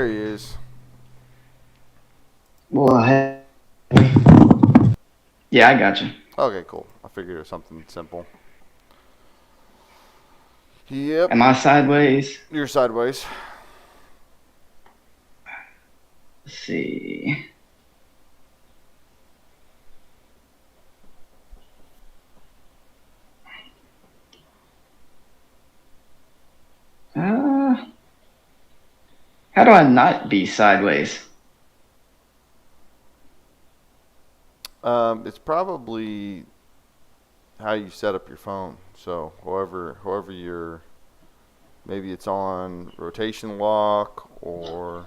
there he is. Well, hey. Yeah, I got you. Okay, cool. I figured it was something simple. Yep, Am I sideways? you're sideways. Let's see. Uh, how do I not be sideways? It's probably how you set up your phone. So, however you're, maybe it's on rotation lock, or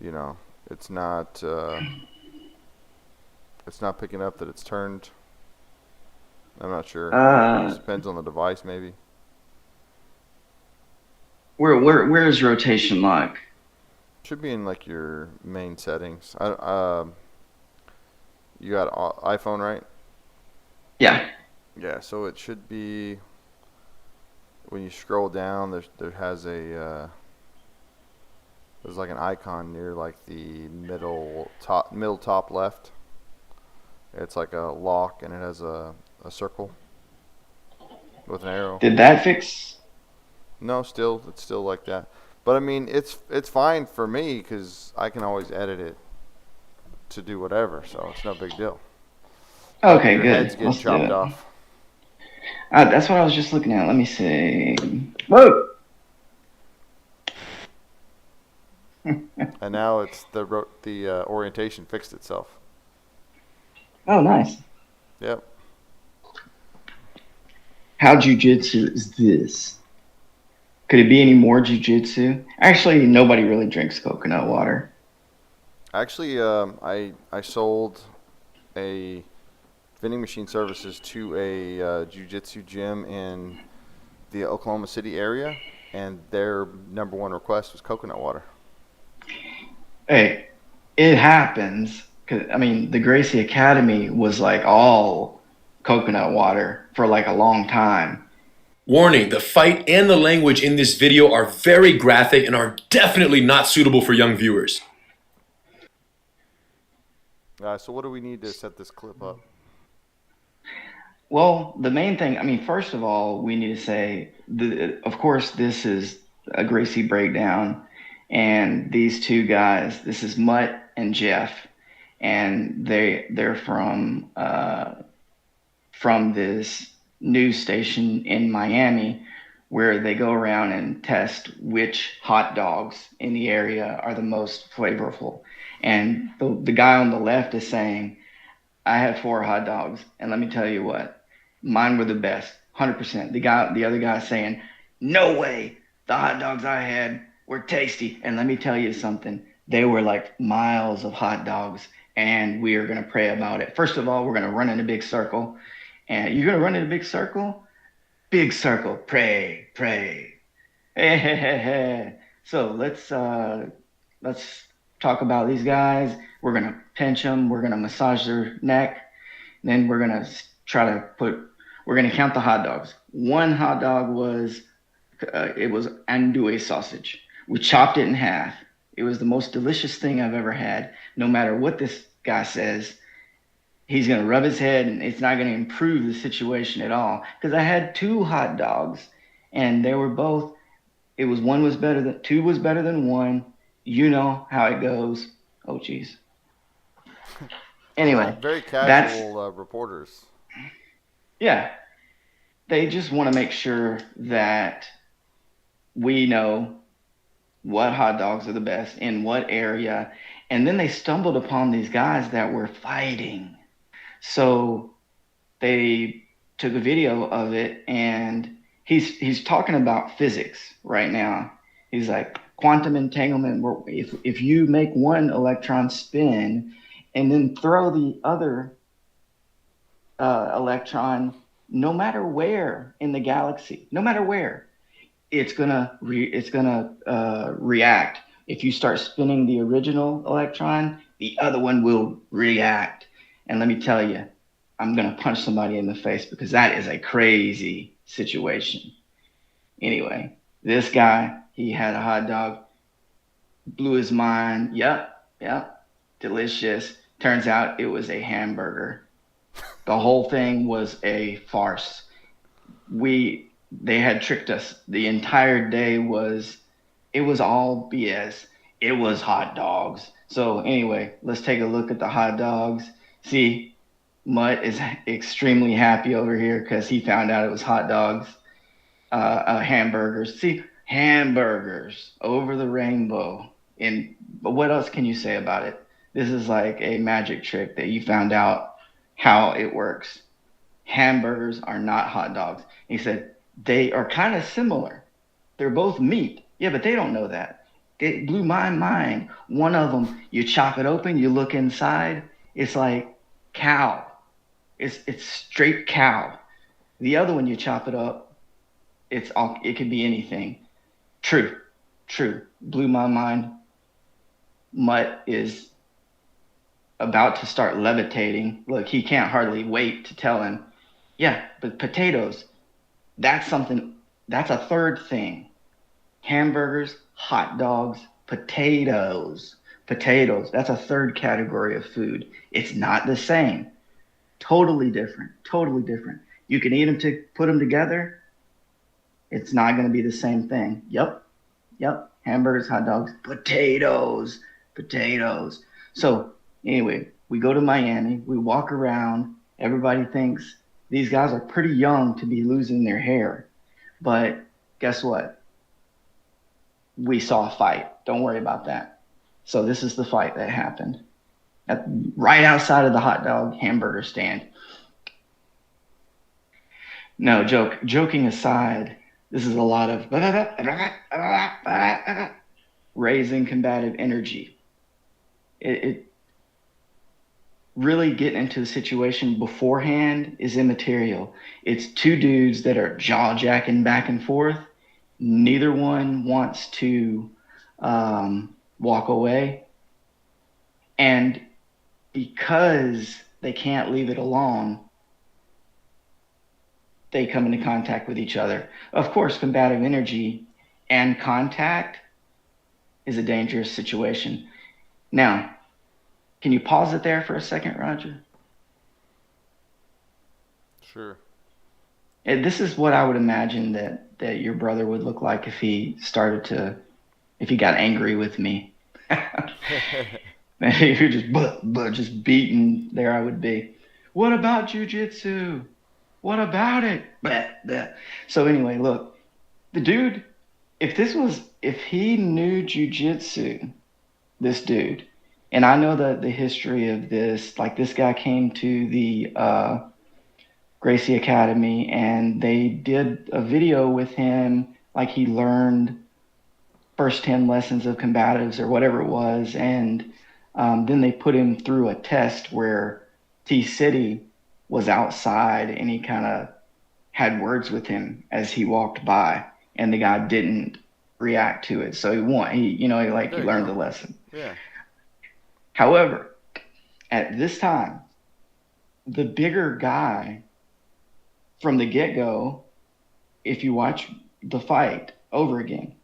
you know, it's not, it's not picking up that it's turned. I'm not sure. It Uh, just depends on the device, maybe. where's rotation lock? Should be in like your main settings. You got iPhone, right? Yeah. Yeah, so it should be when you scroll down. There's like an icon near like the middle top left. It's like a lock, and it has a circle with an arrow. Did that fix? No, still it's still like that. But I mean, it's fine for me because I can always edit it to do whatever, so it's no big deal. But Okay, your head's good. getting Let's do chopped it. off, That's what I was just looking at. Let me see. Whoa. and now it's the orientation fixed itself. Oh, nice. Yep. How jujitsu is this? Could it be any more jujitsu? Actually, nobody really drinks coconut water. Actually, I sold a vending machine services to a jiu-jitsu gym in the Oklahoma City area, and their number one request was coconut water. Hey, it happens. 'Cause, I mean, the Gracie Academy was like all coconut water for like a long time. Warning, the fight and the language in this video are very graphic and are definitely not suitable for young viewers. So what do we need to set this clip up? Well, the main thing, I mean, first of all, we need to say, of course, this is a Gracie breakdown, and these two guys, this is Mutt and Jeff, and they're from this news station in Miami where they go around and test which hot dogs in the area are the most flavorful. And the guy on the left is saying, I had four hot dogs, and let me tell you what, mine were the best, 100%. The other guy saying, no way, the hot dogs I had were tasty. And let me tell you something, they were like miles of hot dogs, and we are going to pray about it. First of all, we're going to run in a big circle, and you're going to run in a big circle, pray, pray. Hey, hey, hey, hey. So let's talk about these guys. We're gonna pinch them. We're gonna massage their neck. Then we're gonna try to put. We're gonna count the hot dogs. One hot dog was it was andouille sausage. We chopped it in half. It was the most delicious thing I've ever had. No matter what this guy says, he's going to rub his head and it's not going to improve the situation at all. Because I had two hot dogs and they were both, it was one was better than, two was better than one. You know how it goes. Oh, geez. So Anyway, very that's, casual reporters. yeah, they just want to make sure that we know what hot dogs are the best in what area. And then they stumbled upon these guys that were fighting. So they took a video of it, and he's talking about physics right now. He's like quantum entanglement. If you make one electron spin and then throw the other electron, no matter where in the galaxy, no matter where, it's gonna react. If you start spinning the original electron, the other one will react. And let me tell you, I'm gonna punch somebody in the face because that is a crazy situation. Anyway, this guy, he had a hot dog. Blew his mind. Yep, yep, delicious. Turns out it was a hamburger. The whole thing was a farce. They had tricked us. The entire day it was all BS. It was hot dogs. So anyway, let's take a look at the hot dogs. See, Mutt is extremely happy over here because he found out it was hot dogs, hamburgers. See, hamburgers over the rainbow. And but what else can you say about it? This is like a magic trick that you found out how it works. Hamburgers are not hot dogs. He said they are kind of similar. They're both meat. Yeah, but they don't know that. It blew my mind. One of them, you chop it open, you look inside, it's like cow. It's straight cow. The other one, you chop it up, it could be anything. True, true. Blew my mind. Mutt is about to start levitating. Look, he can't hardly wait to tell him. Yeah, but potatoes, that's a third thing. Hamburgers, hot dogs, potatoes. Potatoes, that's a third category of food. It's not the same. Totally different. Totally different. You can eat them to put them together. It's not going to be the same thing. Yep. Yep. Hamburgers, hot dogs, potatoes, potatoes. So anyway, we go to Miami. We walk around. Everybody thinks these guys are pretty young to be losing their hair. But guess what? We saw a fight. Don't worry about that. So this is the fight that happened right outside of the hot dog hamburger stand. No, joking aside, this is a lot of raising combative energy. It really getting into the situation beforehand is immaterial. It's two dudes that are jaw jacking back and forth. Neither one wants to walk away. And because they can't leave it alone, they come into contact with each other. Of course, combative energy and contact is a dangerous situation. Now, can you pause it there for a second, Roger? Sure. And this is what I would imagine that your brother would look like if he got angry with me. If you're just beaten, there I would be. What about jujitsu? What about it? Blah, blah. So anyway, look, the dude, if he knew jujitsu, this dude, and I know the history of this, like this guy came to the Gracie Academy and they did a video with him, like he learned first 10 lessons of combatives or whatever it was, and then they put him through a test where T-City was outside and he kind of had words with him as he walked by, and the guy didn't react to it. So he learned the lesson. Yeah. However, at this time, the bigger guy from the get-go, if you watch the fight over again,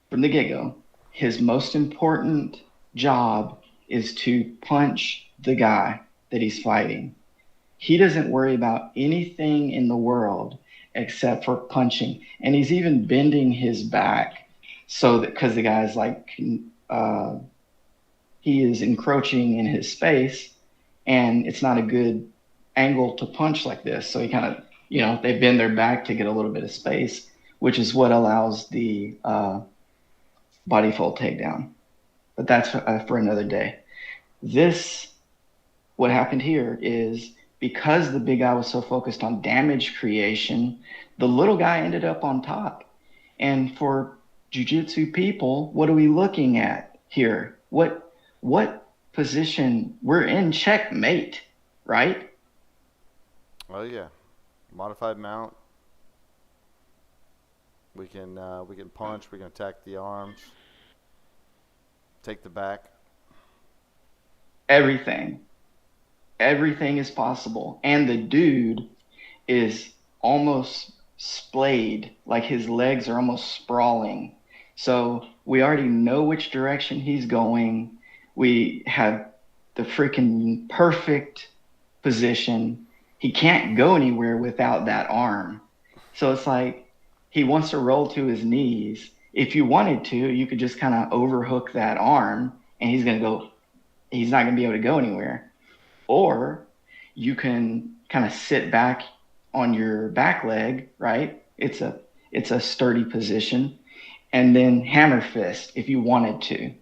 from the get-go, his most important job is to punch the guy that he's fighting. He doesn't worry about anything in the world except for punching. And he's even bending his back so that, because the guy's like, he is encroaching in his space and it's not a good angle to punch like this. So he kind of, they bend their back to get a little bit of space, which is what allows the body fold takedown. But that's for another day. What happened here is because the big guy was so focused on damage creation, the little guy ended up on top. And for jiu-jitsu people, what are we looking at here? What position? We're in checkmate, right? Well, yeah. Modified mount. We can punch. We can attack the arms. Take the back. Everything is possible. And the dude is almost splayed, like his legs are almost sprawling. So we already know which direction he's going. We have the freaking perfect position. He can't go anywhere without that arm. So it's like he wants to roll to his knees. If you wanted to, you could just kind of overhook that arm and he's not going to be able to go anywhere. Or you can kind of sit back on your back leg, right? It's a sturdy position, and then hammer fist if you wanted to,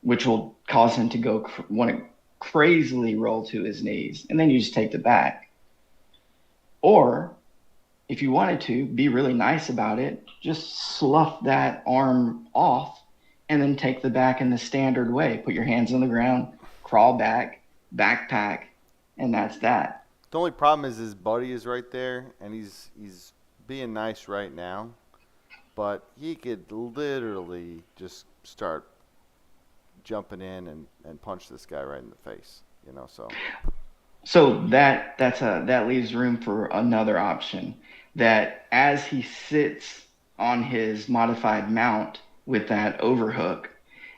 which will cause him to want to crazily roll to his knees, and then you just take the back. Or if you wanted to be really nice about it, just slough that arm off and then take the back in the standard way. Put your hands on the ground, crawl back, backpack, and that's that. The only problem is his buddy is right there, and he's being nice right now, but he could literally just start jumping in and punch this guy right in the face, you know. So that leaves room for another option. That as he sits on his modified mount with that overhook,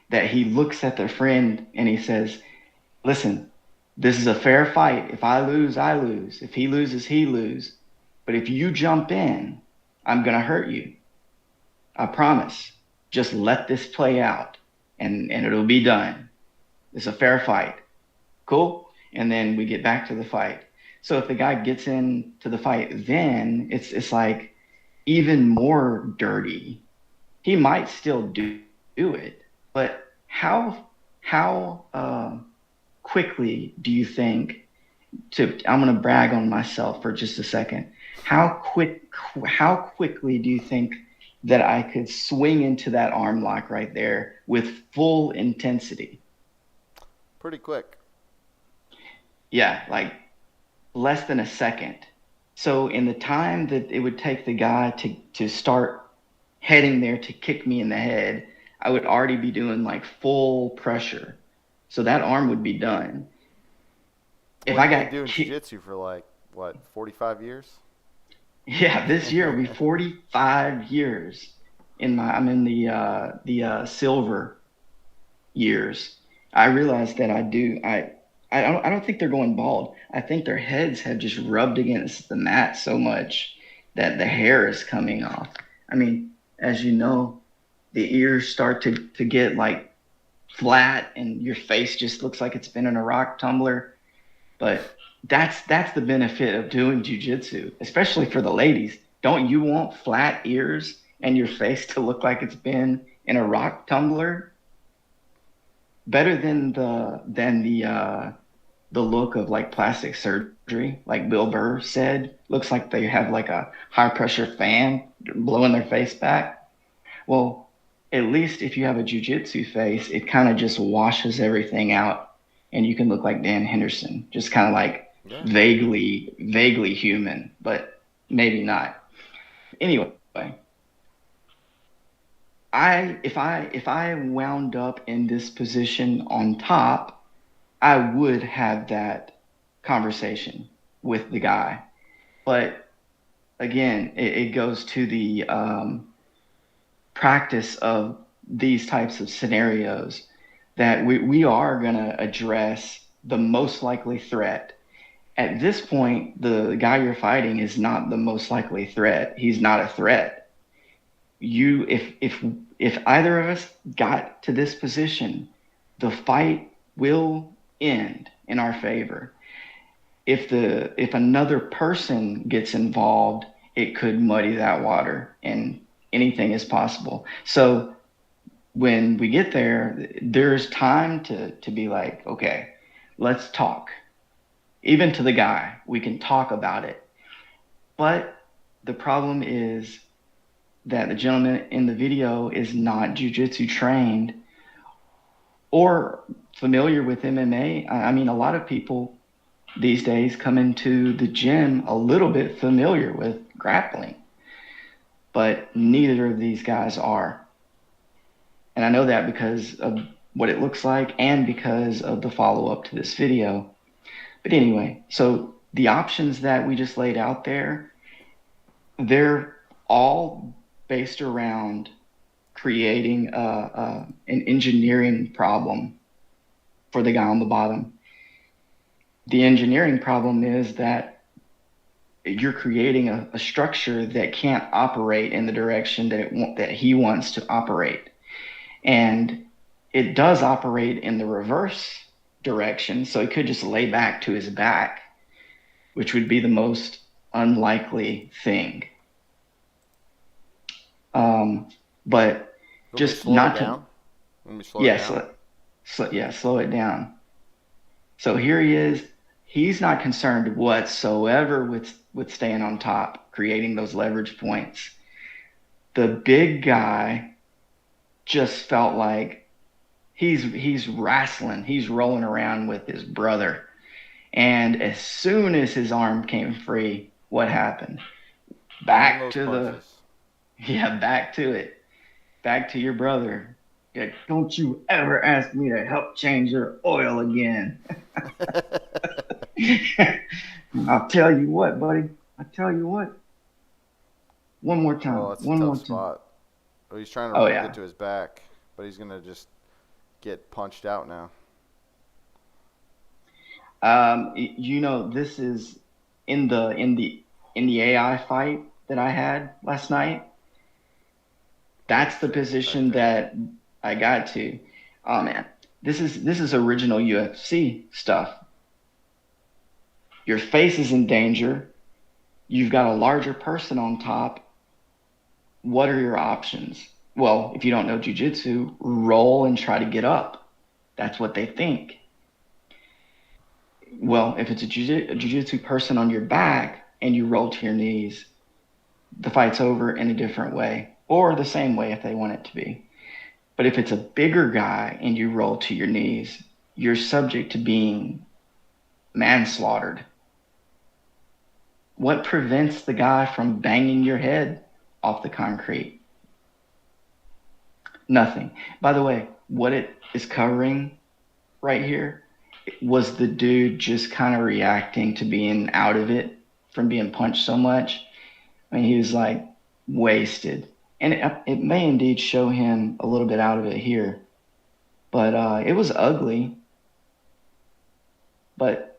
that he looks at the friend and he says, "Listen, this is a fair fight. If I lose, I lose. If he loses, he loses. But if you jump in, I'm gonna hurt you. I promise. Just let this play out, and it'll be done. It's a fair fight. Cool?" And then we get back to the fight. So if the guy gets into the fight, then it's like even more dirty. He might still do it, but how quickly do you think I'm going to brag on myself for just a second. How quickly do you think that I could swing into that arm lock right there with full intensity? Pretty quick. Yeah, like less than a second. So in the time that it would take the guy to start heading there to kick me in the head, I would already be doing like full pressure. So that arm would be done. If I got doing jiu-jitsu for like what, 45 years? Yeah, this year will be 45 years. I'm in the silver years. I realized that I don't think they're going bald. I think their heads have just rubbed against the mat so much that the hair is coming off. I mean, as you know, the ears start to get like flat and your face just looks like it's been in a rock tumbler. But that's the benefit of doing jiu-jitsu, especially for the ladies. Don't you want flat ears and your face to look like it's been in a rock tumbler? Better than the look of like plastic surgery, like Bill Burr said. Looks like they have like a high pressure fan blowing their face back. Well, at least if you have a jiu-jitsu face, it kind of just washes everything out and you can look like Dan Henderson, just kind of like vaguely human, but maybe not. Anyway, if I wound up in this position on top, I would have that conversation with the guy. But again, it goes to the practice of these types of scenarios that we are going to address the most likely threat. At this point, the guy you're fighting is not the most likely threat. He's not a threat. If either of us got to this position, the fight will end in our favor. If another person gets involved, it could muddy that water, and anything is possible. So when we get there, there's time to be like, okay, let's talk. Even to the guy, we can talk about it. But the problem is that the gentleman in the video is not jiu-jitsu trained or familiar with MMA. I mean, a lot of people these days come into the gym a little bit familiar with grappling, but neither of these guys are. And I know that because of what it looks like and because of the follow-up to this video. But anyway, so the options that we just laid out there, they're all based around creating an engineering problem for the guy on the bottom. The engineering problem is that you're creating a structure that can't operate in the direction that he wants to operate. And it does operate in the reverse direction, so it could just lay back to his back, which would be the most unlikely thing. But just not to. Let me slow it down. Slow it down. So here he is. He's not concerned whatsoever with staying on top, creating those leverage points. The big guy just felt like he's wrestling, he's rolling around with his brother. And as soon as his arm came free, what happened? Back to it. Back to your brother. Yeah, don't you ever ask me to help change your oil again. I'll tell you what, buddy. I'll tell you what. One more time. Oh, that's One a more tough time. spot. Oh, he's trying to get to his back, but he's gonna just get punched out now. This is in the AI fight that I had last night. That's the position that I got to. Oh man, this is original UFC stuff. Your face is in danger. You've got a larger person on top. What are your options? Well, if you don't know jiu-jitsu, roll and try to get up. That's what they think. Well, if it's a jiu-jitsu person on your back and you roll to your knees, the fight's over in a different way, or the same way if they want it to be. But if it's a bigger guy and you roll to your knees, you're subject to being manslaughtered. What prevents the guy from banging your head off the concrete? Nothing. By the way, what it is covering right here was the dude just kind of reacting to being out of it from being punched so much. I mean, he was like wasted. And it may indeed show him a little bit out of it here. But it was ugly. But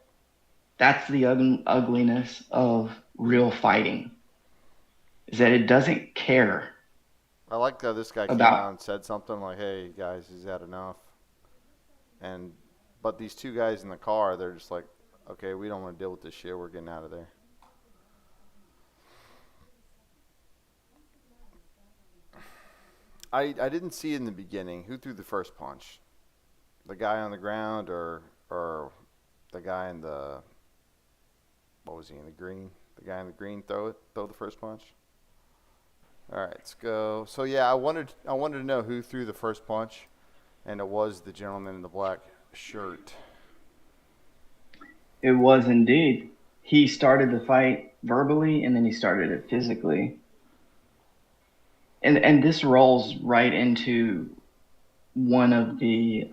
that's the ugliness of real fighting, is that it doesn't care. I like how this guy came out and said something like, "Hey guys, he's had enough." But these two guys in the car, they're just like, "Okay, we don't want to deal with this shit. We're getting out of there." I didn't see in the beginning who threw the first punch, the guy on the ground or the guy in the, what was he, in the green? The guy in the green throw the first punch. All right, let's go. So yeah, I wanted to know who threw the first punch, and it was the gentleman in the black shirt. It was indeed. He started the fight verbally, and then he started it physically. And this rolls right into one of the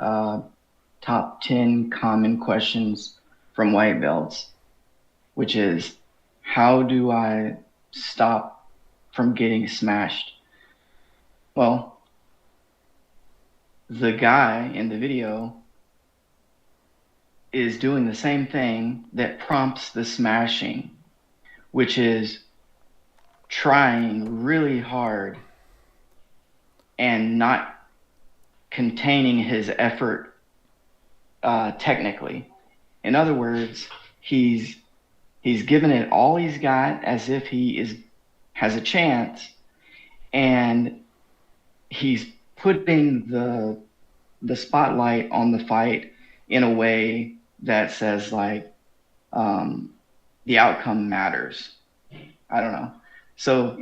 top 10 common questions from white belts, which is, how do I stop from getting smashed? Well, the guy in the video is doing the same thing that prompts the smashing, which is trying really hard and not containing his effort technically. In other words, he's given it all he's got as if he has a chance, and he's putting the spotlight on the fight in a way that says like the outcome matters. I don't know. So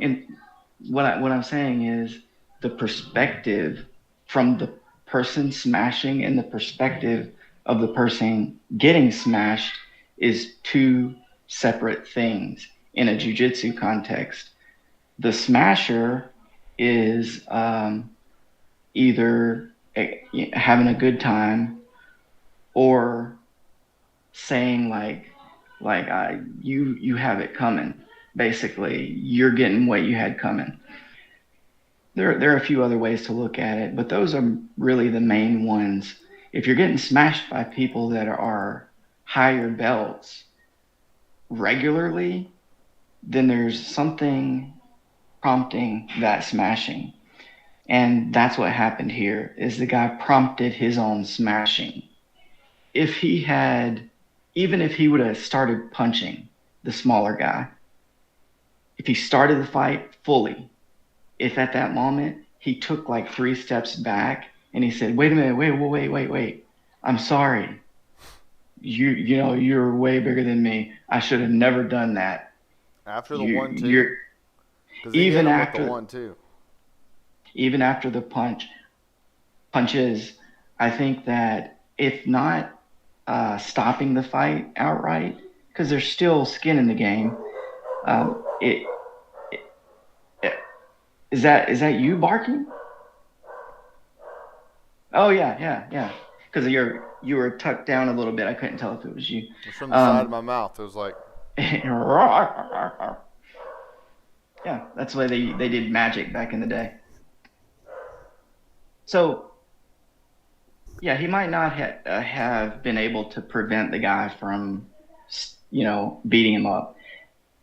what I'm saying is, the perspective from the person smashing and the perspective of the person getting smashed is two separate things in a jiu-jitsu context. The smasher is either having a good time or saying you have it coming. Basically, you're getting what you had coming. There are a few other ways to look at it, but those are really the main ones. If you're getting smashed by people that are higher belts regularly, then there's something prompting that smashing. And that's what happened here is the guy prompted his own smashing. If he had, even if he would have started punching the smaller guy, if he started the fight fully, if at that moment he took like 3 steps back and he said, "Wait a minute, wait. I'm sorry. You're way bigger than me. I should have never done that." After the You, 1-2, you're because he hit him with the 1-2. even after the punches, I think that if not stopping the fight outright, because there's still skin in the game, it, it is that you barking? Oh yeah. Because you were tucked down a little bit. I couldn't tell if it was you. It was from the side of my mouth. It was like, Yeah, that's the way they did magic back in the day. So yeah, he might not have been able to prevent the guy from, beating him up,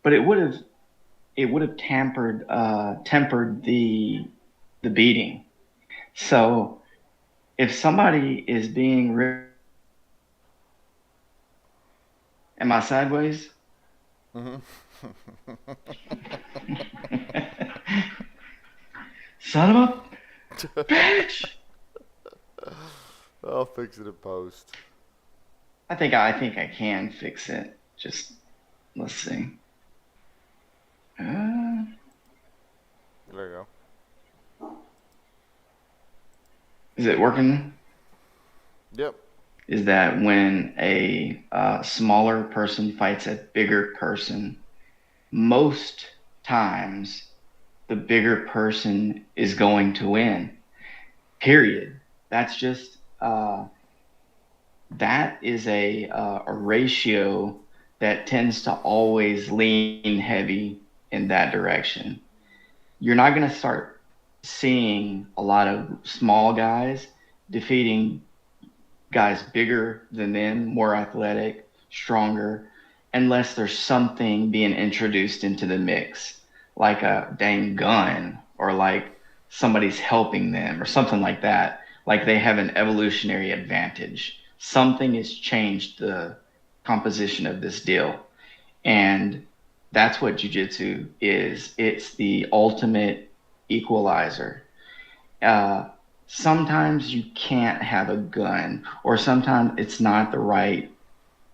but it would have tempered the beating. So if somebody is being am I sideways? mm-hmm. Son of a bitch! I'll fix it in post. I think I can fix it. Just let's see. There you go. Is it working? Yep. Is that when a smaller person fights a bigger person, most times the bigger person is going to win. Period. That's just that is a ratio that tends to always lean heavy in that direction. You're not going to start seeing a lot of small guys defeating guys bigger than them, more athletic, stronger, unless there's something being introduced into the mix, like a dang gun or like somebody's helping them or something like that. Like they have an evolutionary advantage. Something has changed the composition of this deal. And that's what jiu-jitsu is. It's the ultimate equalizer. Sometimes you can't have a gun, or sometimes it's not the right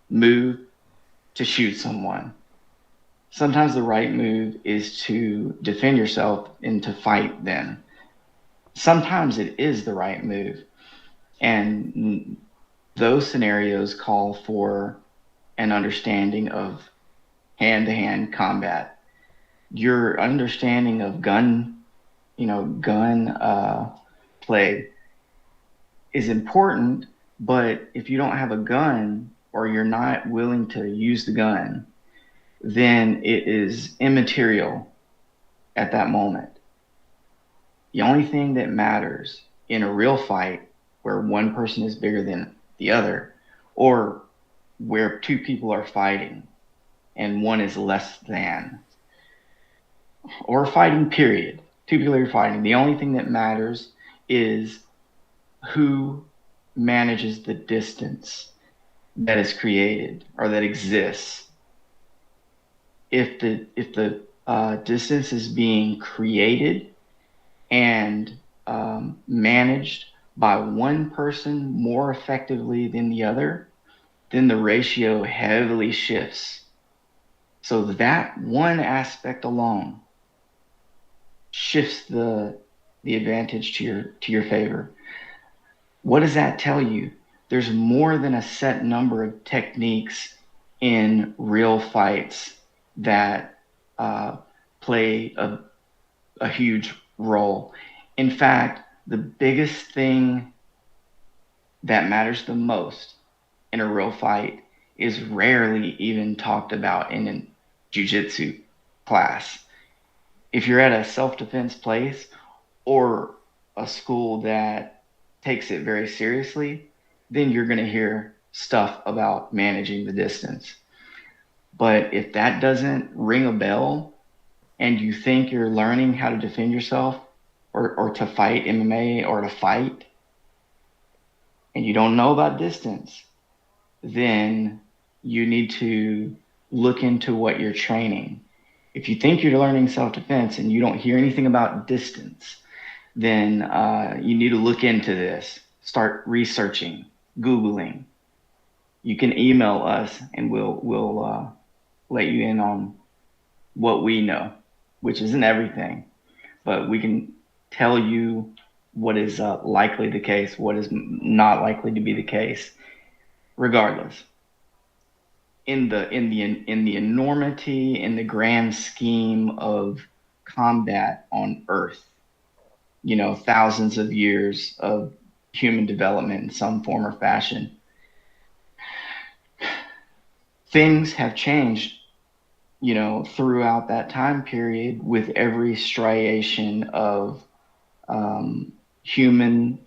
move to shoot someone. Sometimes the right move is to defend yourself and to fight them. Sometimes it is the right move. And those scenarios call for an understanding of hand-to-hand combat. Your understanding of gun play is important, but if you don't have a gun or you're not willing to use the gun, then it is immaterial at that moment. The only thing that matters in a real fight where one person is bigger than the other, or where two people are fighting and one is less than, or fighting period, two people are fighting, the only thing that matters is who manages the distance that is created or that exists. If the distance is being created and managed by one person more effectively than the other, then the ratio heavily shifts. So that one aspect alone shifts the advantage to your favor. What does that tell you? There's more than a set number of techniques in real fights that play a huge role. In fact, the biggest thing that matters the most in a real fight is rarely even talked about in a jiu-jitsu class. If you're at a self-defense place or a school that takes it very seriously, then you're going to hear stuff about managing the distance. But if that doesn't ring a bell and you think you're learning how to defend yourself or to fight MMA or to fight, and you don't know about distance, then you need to look into what you're training. If you think you're learning self-defense and you don't hear anything about distance, then you need to look into this. Start researching, Googling. You can email us and we'll let you in on what we know, which isn't everything, but we can tell you what is likely the case, what is not likely to be the case, regardless. In the enormity, in the grand scheme of combat on Earth, thousands of years of human development in some form or fashion, things have changed, throughout that time period with every striation of human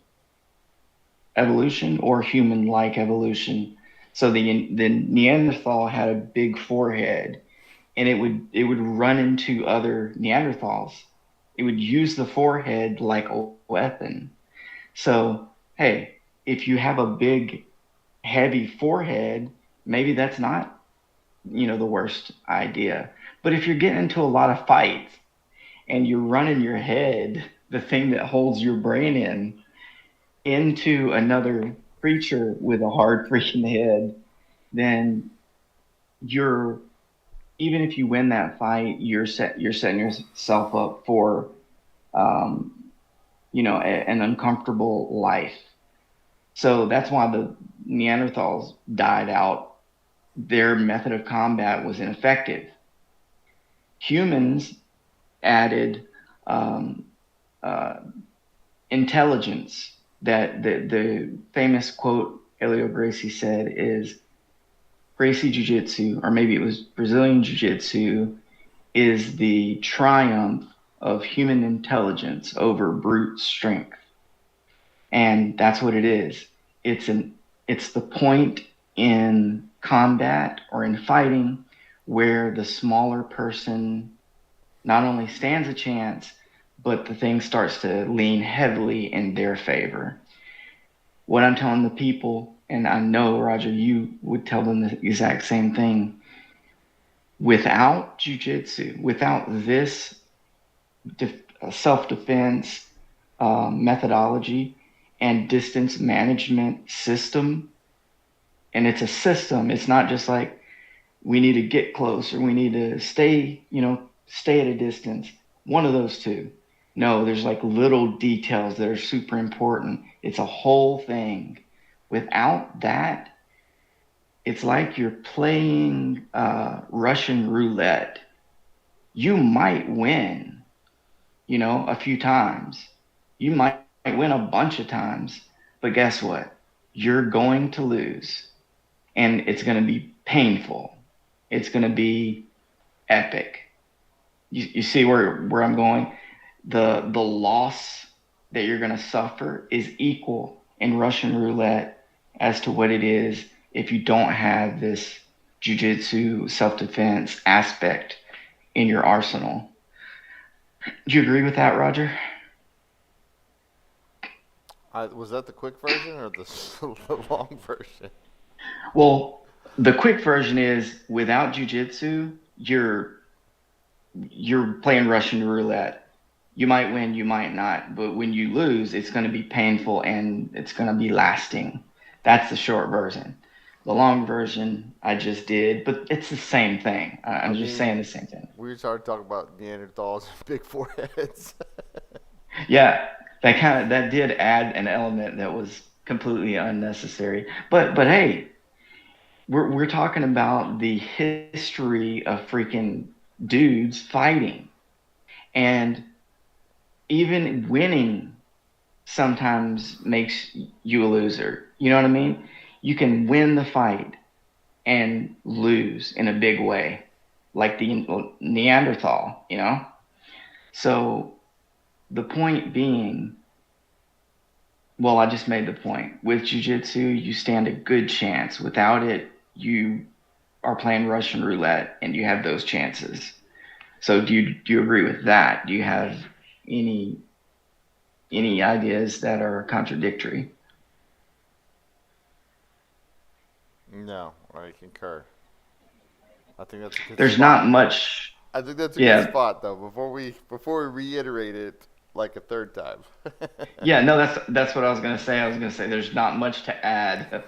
evolution or human-like evolution. So the Neanderthal had a big forehead, and it would run into other Neanderthals. It would use the forehead like a weapon. So, hey, if you have a big, heavy forehead, maybe that's not, the worst idea. But if you're getting into a lot of fights and you're running your head, the thing that holds your brain into another creature with a hard freaking head, then you're even if you win that fight, you're setting yourself up for an uncomfortable life. So that's why the Neanderthals died out. Their method of combat was ineffective. Humans added uh, intelligence. That the famous quote Helio Gracie said is, Gracie Jiu Jitsu, or maybe it was Brazilian Jiu Jitsu, is the triumph of human intelligence over brute strength. And that's what it is. It's the point in combat or in fighting where the smaller person not only stands a chance, but the thing starts to lean heavily in their favor. What I'm telling the people, and I know, Roger, you would tell them the exact same thing. Without jiu-jitsu, without this self-defense methodology and distance management system, and it's a system, it's not just like we need to get close or we need to stay at a distance. One of those two. No, there's like little details that are super important. It's a whole thing. Without that, it's like you're playing Russian roulette. You might win, a few times. You might win a bunch of times, but guess what? You're going to lose, and it's going to be painful. It's going to be epic. You see where I'm going? The loss that you're going to suffer is equal in Russian roulette as to what it is if you don't have this jiu-jitsu self-defense aspect in your arsenal. Do you agree with that, Roger? Was that the quick version or the long version? Well, the quick version is without jiu-jitsu, you're playing Russian roulette. You might win, you might not, but when you lose, it's going to be painful and it's going to be lasting. That's the short version. The long version I just did, but it's the same thing. I'm just saying the same thing. We started talking about Neanderthals and big foreheads. Yeah, that did add an element that was completely unnecessary. But hey, we're talking about the history of freaking dudes fighting, and even winning sometimes makes you a loser. You know what I mean? You can win the fight and lose in a big way, like the Neanderthal, So The point being, well, I just made the point. With jiu-jitsu, you stand a good chance. Without it, you are playing Russian roulette and you have those chances. So do you agree with that? Do you have any any ideas that are contradictory? No, I concur. I think that's a good There's not spot. much. I think that's a good Yeah, spot though. Before we reiterate it like a third time. yeah. No, that's what I was gonna say. I was gonna say there's not much to add.